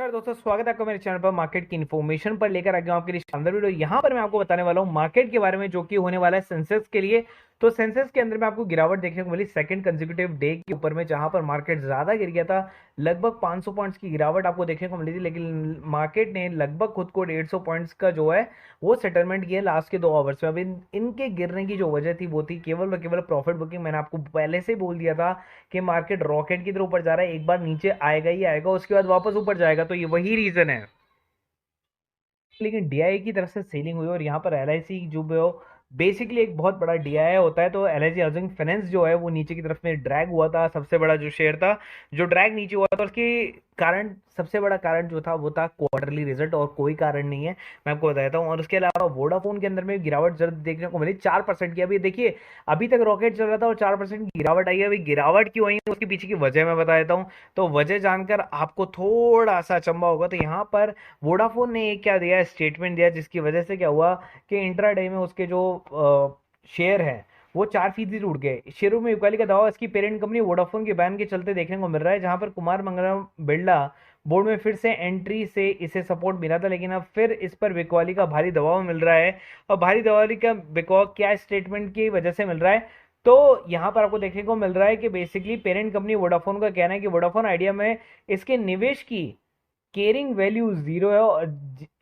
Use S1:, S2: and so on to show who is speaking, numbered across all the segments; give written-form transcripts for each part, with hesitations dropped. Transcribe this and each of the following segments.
S1: नमस्कार दोस्तों, स्वागत है आपका मेरे चैनल पर। मार्केट की इन्फॉर्मेशन पर लेकर आ गया हूं आपके लिए शानदार वीडियो। यहाँ पर मैं आपको बताने वाला हूं मार्केट के बारे में, जो कि होने वाला है सेंसेक्स के लिए। तो सेंसेक्स के अंदर में आपको गिरावट देखने को मिली सेकंड कंसेक्यूटिव डे के ऊपर में, जहां पर मार्केट ज्यादा गिर गया था। लगभग 500 पॉइंट्स की गिरावट आपको देखने को मिली थी, लेकिन मार्केट ने लगभग खुद को 150 पॉइंट्स का जो है वो सेटलमेंट किया लास्ट के 2 आवर्स में। अब इनके गिरने की जो वजह थी वो थी केवल और केवल प्रॉफिट बुकिंग। मैंने आपको पहले से ही बोल दिया था कि मार्केट रॉकेट की तरह ऊपर जा रहा है, एक बार नीचे आएगा ही आएगा, उसके बाद वापस ऊपर जाएगा। तो ये वही रीजन है। लेकिन डीआई की तरफ से सेलिंग हुई और यहाँ पर एलआईसी जो बेसिकली एक बहुत बड़ा डीआई होता है। तो एलआईसी हाउसिंग फाइनेंस जो है वो नीचे की तरफ में ड्रैग हुआ था। सबसे बड़ा जो शेयर था जो ड्रैग नीचे हुआ था, उसके कारण सबसे बड़ा कारण जो था वो था क्वार्टरली रिजल्ट, और कोई कारण नहीं है, मैं आपको बताता हूँ। और उसके अलावा वोडाफोन के अंदर में गिरावट जरूर देखने को मिली 4% की। अभी देखिए, अभी तक रॉकेट चल रहा था और 4% की गिरावट आई है। अभी गिरावट क्यों आई है उसके पीछे की वजह मैं बता देता हूँ। तो वजह जानकर आपको थोड़ा सा अचंभा होगा। तो यहाँ पर वोडाफोन ने एक क्या दिया, स्टेटमेंट दिया, जिसकी वजह से क्या हुआ कि इंट्राडे में उसके जो शेयर है वो 4% टूट गए। शेयरों में इक्वाली का दावा इसकी पेरेंट कंपनी वोडाफोन के बैन के चलते देखने को मिल रहा है, जहां पर कुमार मंगलम बिरला बोर्ड में फिर से एंट्री से इसे सपोर्ट मिला था, लेकिन अब फिर इस पर बिकवाली का भारी दबाव मिल रहा है। और भारी दबाव का बिकॉज क्या स्टेटमेंट की वजह से मिल रहा है, तो यहां पर आपको देखने को मिल रहा है कि बेसिकली पेरेंट कंपनी वोडाफोन का कहना है कि वोडाफोन आइडिया में इसके निवेश की केयरिंग वैल्यू जीरो है, और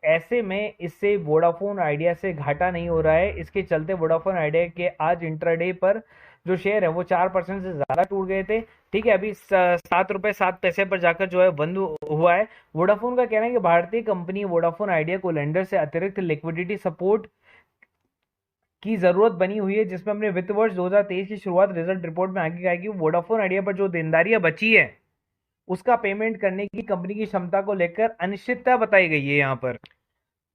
S1: ऐसे में इससे वोडाफोन आइडिया से घाटा नहीं हो रहा है। इसके चलते वोडाफोन आइडिया के आज इंट्राडे पर जो शेयर है वो 4% से ज्यादा टूट गए थे। ठीक है, अभी 7 रुपए 7 पैसे पर जाकर जो है बंद हुआ है। वोडाफोन का कहना है कि भारतीय कंपनी वोडाफोन आइडिया को लेंडर से अतिरिक्त लिक्विडिटी सपोर्ट की जरूरत बनी हुई है, जिसमें अपने वित्त वर्ष 2023 की शुरुआत रिजल्ट रिपोर्ट में आगे कहा कि वोडाफोन आइडिया पर जो देनदारियां बची है उसका पेमेंट करने की कंपनी की क्षमता को लेकर अनिश्चितता बताई गई है यहाँ पर।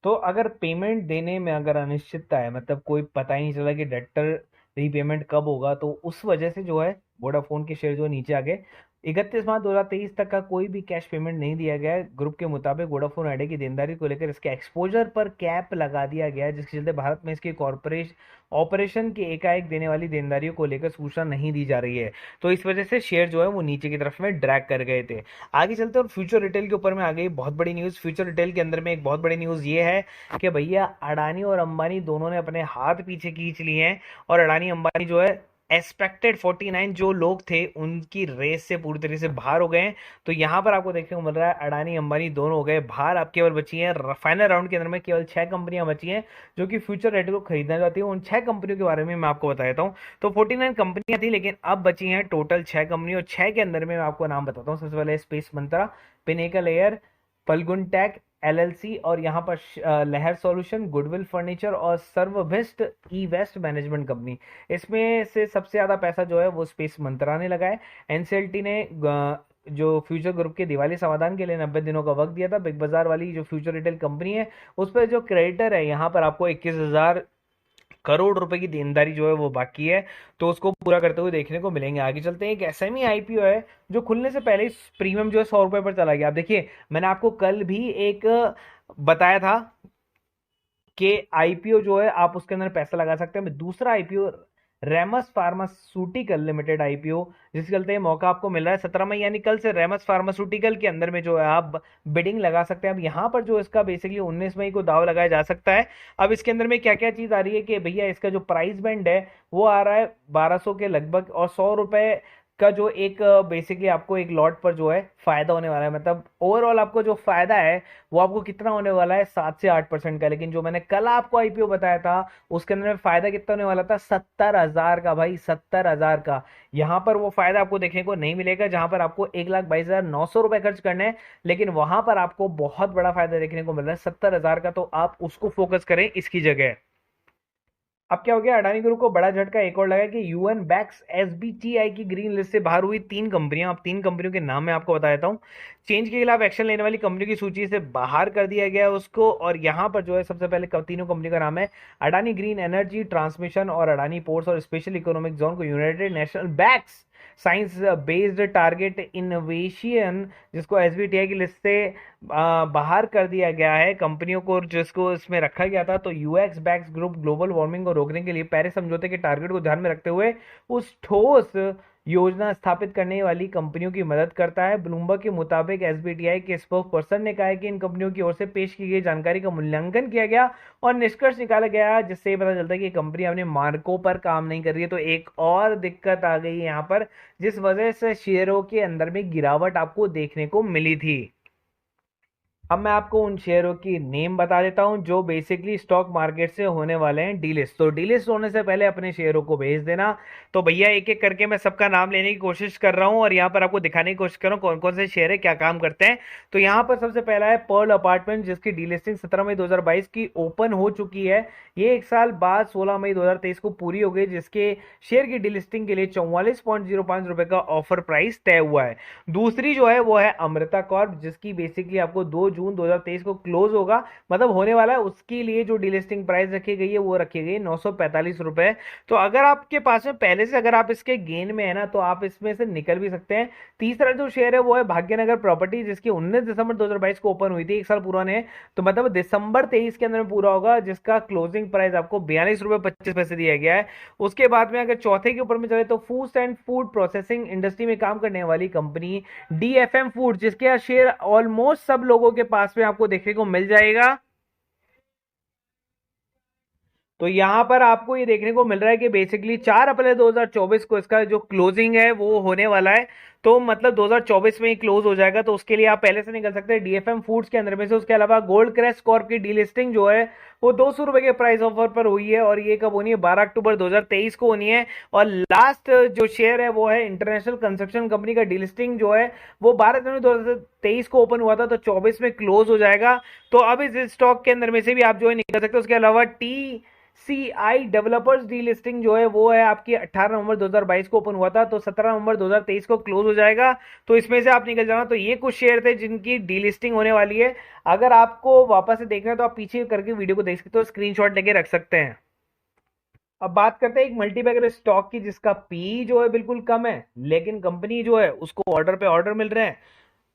S1: तो अगर पेमेंट देने में अगर अनिश्चितता है, मतलब कोई पता ही नहीं चला कि डेटर रीपेमेंट कब होगा, तो उस वजह से जो है वोडाफोन के शेयर जो नीचे आ गए। 31 मार्च 2023 तक का कोई भी कैश पेमेंट नहीं दिया गया है। ग्रुप के मुताबिक वोडाफोन आइडिया की देनदारी को लेकर इसके एक्सपोजर पर कैप लगा दिया गया है, जिसके चलते भारत में इसके कॉर्पोरेट ऑपरेशन के एकाएक देने वाली देनदारियों को लेकर सूचना नहीं दी जा रही है। तो इस वजह से शेयर जो है वो नीचे की तरफ में ड्रैग कर गए थे। आगे चलते और फ्यूचर रिटेल के ऊपर में आ गई बहुत बड़ी न्यूज। फ्यूचर रिटेल के अंदर में एक बहुत बड़ी न्यूज ये है कि भैया अडानी और अंबानी दोनों ने अपने हाथ पीछे खींच लिए हैं, और अडानी अंबानी जो है एक्सपेक्टेड 49 जो लोग थे उनकी रेस से पूरी तरीके से बाहर हो गए हैं। तो यहां पर आपको देखने को मिल रहा है अडानी अंबानी दोनों हो गए बाहर। अब केवल बची हैं फाइनल राउंड के अंदर में केवल 6 कंपनियां बची हैं जो कि फ्यूचर रेट को खरीदना चाहती है। उन 6 कंपनियों के बारे में मैं आपको बता देता हूँ। तो 49 कंपनियां थी, लेकिन अब बची हैं टोटल 6 कंपनी, और 6 के अंदर में मैं आपको नाम बताता हूँ। सबसे पहले स्पेस मंत्रा, pinnacle air, Falgun take LLC, और यहाँ पर लहर सॉल्यूशन, गुडविल फर्नीचर और सर्वभिस्ट ई वेस्ट मैनेजमेंट कंपनी। इसमें से सबसे ज्यादा पैसा जो है वो स्पेस मंत्रा ने लगाया। एनसीएलटी ने जो फ्यूचर ग्रुप के दिवाली समाधान के लिए 90 दिनों का वक्त दिया था। बिग बाजार वाली जो फ्यूचर रिटेल कंपनी है उस पर जो क्रेडिटर है यहाँ पर आपको 21,000 करोड़ रुपए की देनदारी जो है वो बाकी है, तो उसको पूरा करते हुए देखने को मिलेंगे। आगे चलते हैं, एक एसएमई आईपीओ है जो खुलने से पहले प्रीमियम जो है 100 रुपए पर चला गया। आप देखिए, मैंने आपको कल भी एक बताया था कि आईपीओ जो है आप उसके अंदर पैसा लगा सकते हैं। दूसरा IPO ramus pharmaceutical limited IPO, जिसके चलते ये मौका आपको मिल रहा है 17 मई, यानी कल से रेमस फार्मास्यूटिकल के अंदर में जो है आप बिडिंग लगा सकते हैं। अब यहाँ पर जो इसका बेसिकली 19 मई को दाव लगाया जा सकता है। अब इसके अंदर में क्या क्या चीज आ रही है कि भैया इसका जो प्राइस बैंड है वो आ रहा है 1200 के लगभग, और 100 रुपए का जो एक बेसिकली आपको एक लॉट पर जो है फायदा होने वाला है। मतलब ओवरऑल आपको जो फायदा है वो आपको कितना होने वाला है, 7 से 8% का। लेकिन जो मैंने कल आपको आईपीओ बताया था उसके अंदर में फायदा कितना होने वाला था, 70,000 का भाई, 70,000 का। यहाँ पर वो फायदा आपको देखने को नहीं मिलेगा, जहां पर आपको 1,22,900 रुपए खर्च करने हैं, लेकिन वहां पर आपको बहुत बड़ा फायदा देखने को मिल रहा है 70,000 का। तो आप उसको फोकस करें इसकी जगह। अब क्या हो गया, अडानी ग्रुप को बड़ा झटका एक और लगा कि यूएन बैक्स एसबीटीआई की ग्रीन लिस्ट से बाहर हुई 3 कंपनियां। अब 3 कंपनियों के नाम मैं आपको बता देता हूं। चेंज के खिलाफ एक्शन लेने वाली कंपनियों की सूची से बाहर कर दिया गया है उसको, और यहां पर जो है सबसे पहले तीनों कंपनी का नाम है अडानी ग्रीन एनर्जी ट्रांसमिशन, और अडानी पोर्ट्स और स्पेशल इकोनॉमिक जोन को united national backs science based target innovation, जिसको एसबीटीआई की लिस्ट से बाहर कर दिया गया है कंपनियों को जिसको इसमें रखा गया था। तो UX backs group global warming को रोकने के लिए पेरिस समझौते के टारगेट को ध्यान में रखते हुए उस ठोस योजना स्थापित करने वाली कंपनियों की मदद करता है। ब्लूमबर्ग के मुताबिक एसबीटीआई के स्पोक्स पर्सन ने कहा है कि इन कंपनियों की ओर से पेश की गई जानकारी का मूल्यांकन किया गया और निष्कर्ष निकाला गया, जिससे ये पता चलता है कि कंपनी अपने मार्कों पर काम नहीं कर रही है। तो एक और दिक्कत आ गई है यहाँ पर, जिस वजह से शेयरों के अंदर में गिरावट आपको देखने को मिली थी। अब मैं आपको उन शेयरों की नेम बता देता हूं जो बेसिकली स्टॉक मार्केट से होने वाले हैं डीलिस्ट। तो डीलिस्ट होने से पहले अपने शेयरों को भेज देना। तो भैया एक एक करके मैं सबका नाम लेने की कोशिश कर रहा हूं और यहाँ पर आपको दिखाने की कोशिश कर रहा हूं कौन कौन से शेयर है, क्या काम करते हैं। तो यहाँ पर सबसे पहला है पर्ल अपार्टमेंट, जिसकी डीलिस्टिंग 17 मई 2022 की ओपन हो चुकी है। ये एक साल बाद 16 मई 2023 को पूरी हो गई, जिसके शेयर की डीलिस्टिंग के लिए 44.05 रुपए का ऑफर प्राइस तय हुआ है। दूसरी जो है वो है अमृता कॉर्प, जिसकी बेसिकली आपको 2 जून 2023 को क्लोज होगा, मतलब होने वाला है। उसके लिए जो डीलिस्टिंग प्राइस रखी गई है वो रखी गई 945 रुपए। तो अगर आपके पास में पहले से अगर आप इसके गेन में है ना, तो आप इसमें से निकल भी सकते हैं। तीसरा जो शेयर है वो है भाग्यनगर प्रॉपर्टी, जिसकी 19 दिसंबर 2022 को ओपन हुई थी, एक साल पुराने है, तो मतलब दिसंबर 23 के अंदर में पूरा होगा, जिसका क्लोजिंग प्राइस आपको 42 रुपए 25 पैसे दिया गया है। उसके बाद में अगर चौथे के ऊपर में चले तो foods and food processing industry में काम करने वाली कंपनी डीएफएम फूड, जिसके शेयर ऑलमोस्ट सब लोगों के पास में आपको देखने को मिल जाएगा। तो यहां पर आपको ये देखने को मिल रहा है कि बेसिकली 4 अप्रैल 2024 को इसका जो क्लोजिंग है वो होने वाला है। तो मतलब 2024 में ही क्लोज हो जाएगा, तो उसके लिए आप पहले से निकल सकते हैं डीएफएम फूड्स के अंदर में से। उसके अलावा गोल्ड क्रेस्ट कॉर्प की डीलिस्टिंग जो है वो 200 रुपए के प्राइस ऑफर पर हुई है और ये कब होनी है, 12 अक्टूबर 2023 को होनी है। और लास्ट जो शेयर है वो है इंटरनेशनल कंस्ट्रक्शन कंपनी का डीलिस्टिंग जो है वो 12 जनवरी 2023 को ओपन हुआ था, तो 24 में क्लोज हो जाएगा। तो अब इस स्टॉक के अंदर में से भी आप जो है निकल सकते हो। उसके अलावा सीआई डेवलपर्स डीलिस्टिंग जो है वो है आपकी 18 नवंबर 2022 को ओपन हुआ था, तो 17 नवंबर 2023 को क्लोज हो जाएगा। तो इसमें से आप निकल जाना। तो ये कुछ शेयर थे जिनकी डीलिस्टिंग होने वाली है। अगर आपको वापस से देखना है तो आप पीछे करके वीडियो को देख सकते हो, स्क्रीनशॉट लेके रख सकते हैं। अब बात करते हैं एक मल्टीबैगर स्टॉक की, जिसका पी जो है बिल्कुल कम है, लेकिन कंपनी जो है उसको ऑर्डर पे ऑर्डर मिल रहे हैं।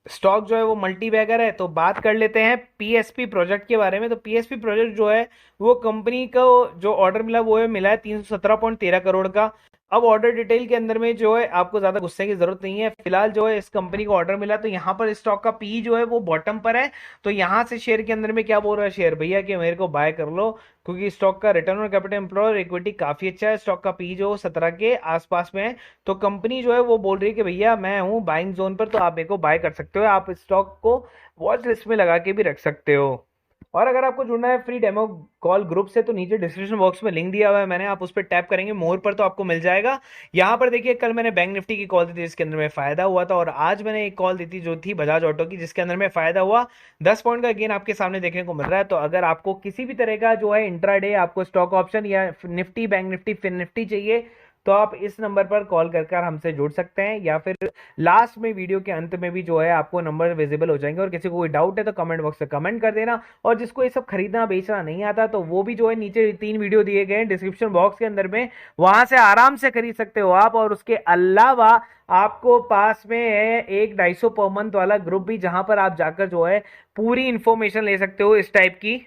S1: स्टॉक जो है वो मल्टी बैगर है। तो बात कर लेते हैं पीएसपी प्रोजेक्ट के बारे में। तो पीएसपी प्रोजेक्ट जो है वो कंपनी को जो ऑर्डर मिला वो है मिला है 317.13 करोड़ का। अब ऑर्डर डिटेल के अंदर में जो है आपको ज्यादा गुस्से की जरूरत नहीं है। फिलहाल जो है इस कंपनी को ऑर्डर मिला, तो यहाँ पर स्टॉक का पी जो है वो बॉटम पर है। तो यहाँ से शेयर के अंदर में क्या बोल रहा है शेयर, भैया कि मेरे को बाय कर लो, क्योंकि स्टॉक का return on capital employed equity काफी अच्छा है। स्टॉक का पी जो 17 के आसपास में है। तो कंपनी जो है वो बोल रही है कि भैया मैं हूं बाइंग जोन पर, तो आप मेरे को बाय कर सकते हो। आप स्टॉक को वॉच लिस्ट में लगा के भी रख सकते हो। और अगर आपको जुड़ना है फ्री डेमो कॉल ग्रुप से, तो नीचे डिस्क्रिप्शन बॉक्स में लिंक दिया हुआ है मैंने, आप उस पर टैप करेंगे मोर पर तो आपको मिल जाएगा। यहाँ पर देखिए कल मैंने बैंक निफ्टी की कॉल दी थी जिसके अंदर में फायदा हुआ था, और आज मैंने एक कॉल दी थी जो थी बजाज ऑटो की, जिसके अंदर में फायदा हुआ 10 पॉइंट का गेन आपके सामने देखने को मिल रहा है। तो अगर आपको किसी भी तरह का जो है इंट्राडे आपको स्टॉक ऑप्शन या Nifty bank Nifty fin Nifty चाहिए, तो आप इस नंबर पर कॉल कर हमसे जुड़ सकते हैं, या फिर लास्ट में वीडियो के अंत में भी जो है आपको नंबर विजिबल हो जाएंगे। और किसी को कोई डाउट है तो कमेंट बॉक्स में कमेंट कर देना। और जिसको ये सब खरीदना बेचना नहीं आता, तो वो भी जो है नीचे 3 वीडियो दिए गए हैं डिस्क्रिप्शन बॉक्स के अंदर में, वहां से आराम से खरीद सकते हो आप। और उसके अलावा आपको पास में है एक 250 पर मंथ वाला ग्रुप भी, जहां पर आप जाकर जो है पूरी इंफॉर्मेशन ले सकते हो इस टाइप की।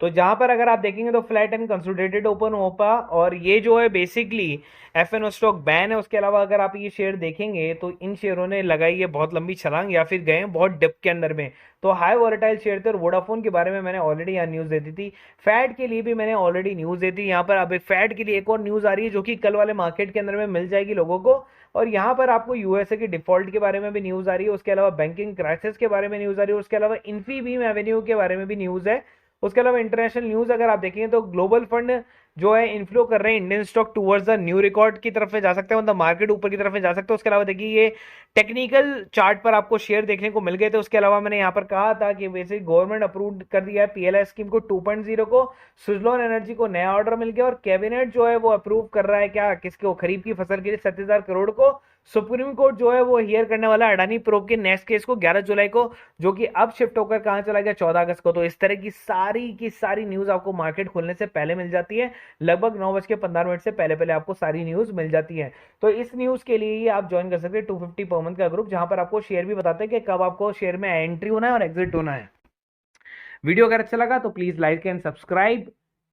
S1: तो जहां पर अगर आप देखेंगे तो फ्लैट एंड कंसोलिडेटेड ओपन ओपा, और ये जो है बेसिकली एफएनओ स्टॉक बैन है। उसके अलावा अगर आप ये शेयर देखेंगे तो इन शेयरों ने लगाई है बहुत लंबी छलांग, या फिर गए हैं बहुत डिप के अंदर में। तो हाई वोलेटाइल शेयर थे। और वोडाफोन के बारे में मैंने ऑलरेडी यहाँ न्यूज दे दी थी, फैड के लिए भी मैंने ऑलरेडी न्यूज दी थी। यहाँ पर अब फैड के लिए एक और न्यूज आ रही है जो कि कल वाले मार्केट के अंदर में मिल जाएगी लोगों को। और यहाँ पर आपको यूएसए की डिफॉल्ट के बारे में भी न्यूज आ रही है, उसके अलावा बैंकिंग क्राइसिस के बारे में न्यूज आ रही है, उसके अलावा इन्फीबीम एवेन्यू के बारे में भी न्यूज है। उसके अलावा इंटरनेशनल न्यूज अगर आप देखेंगे तो ग्लोबल फंड जो है इन्फ्लो कर रहे हैं Indian stock towards the new record की तरफ में जा सकते हैं, मतलब मार्केट ऊपर की तरफ में जा सकते हैं। उसके अलावा देखिए ये टेक्निकल चार्ट पर आपको शेयर देखने को मिल गए थे। उसके अलावा मैंने यहाँ पर कहा था कि वैसे गवर्नमेंट अप्रूव कर दिया है पीएलआई स्कीम को 2.0 को, सुजलॉन एनर्जी को नया ऑर्डर मिल गया, और कैबिनेट जो है वो अप्रूव कर रहा है क्या किसको, खरीफ की फसल के लिए 37,000 करोड़ को। सुप्रीम कोर्ट जो है वो हियर करने वाला अडानी प्रोब के नेक्स्ट केस को 11 जुलाई को, जो कि अब शिफ्ट होकर कहां चला गया 14 अगस्त को। तो इस तरह की सारी न्यूज आपको मार्केट खुलने से पहले मिल जाती है, लगभग 9:15 से पहले पहले आपको सारी न्यूज मिल जाती है। तो इस न्यूज के लिए ही आप ज्वाइन कर सकते हैं 250 पर मंथ का ग्रुप, जहां पर आपको शेयर भी बताते हैं कि कब आपको शेयर में एंट्री होना है और एग्जिट होना है। वीडियो अगर अच्छा लगा तो प्लीज लाइक एंड सब्सक्राइब।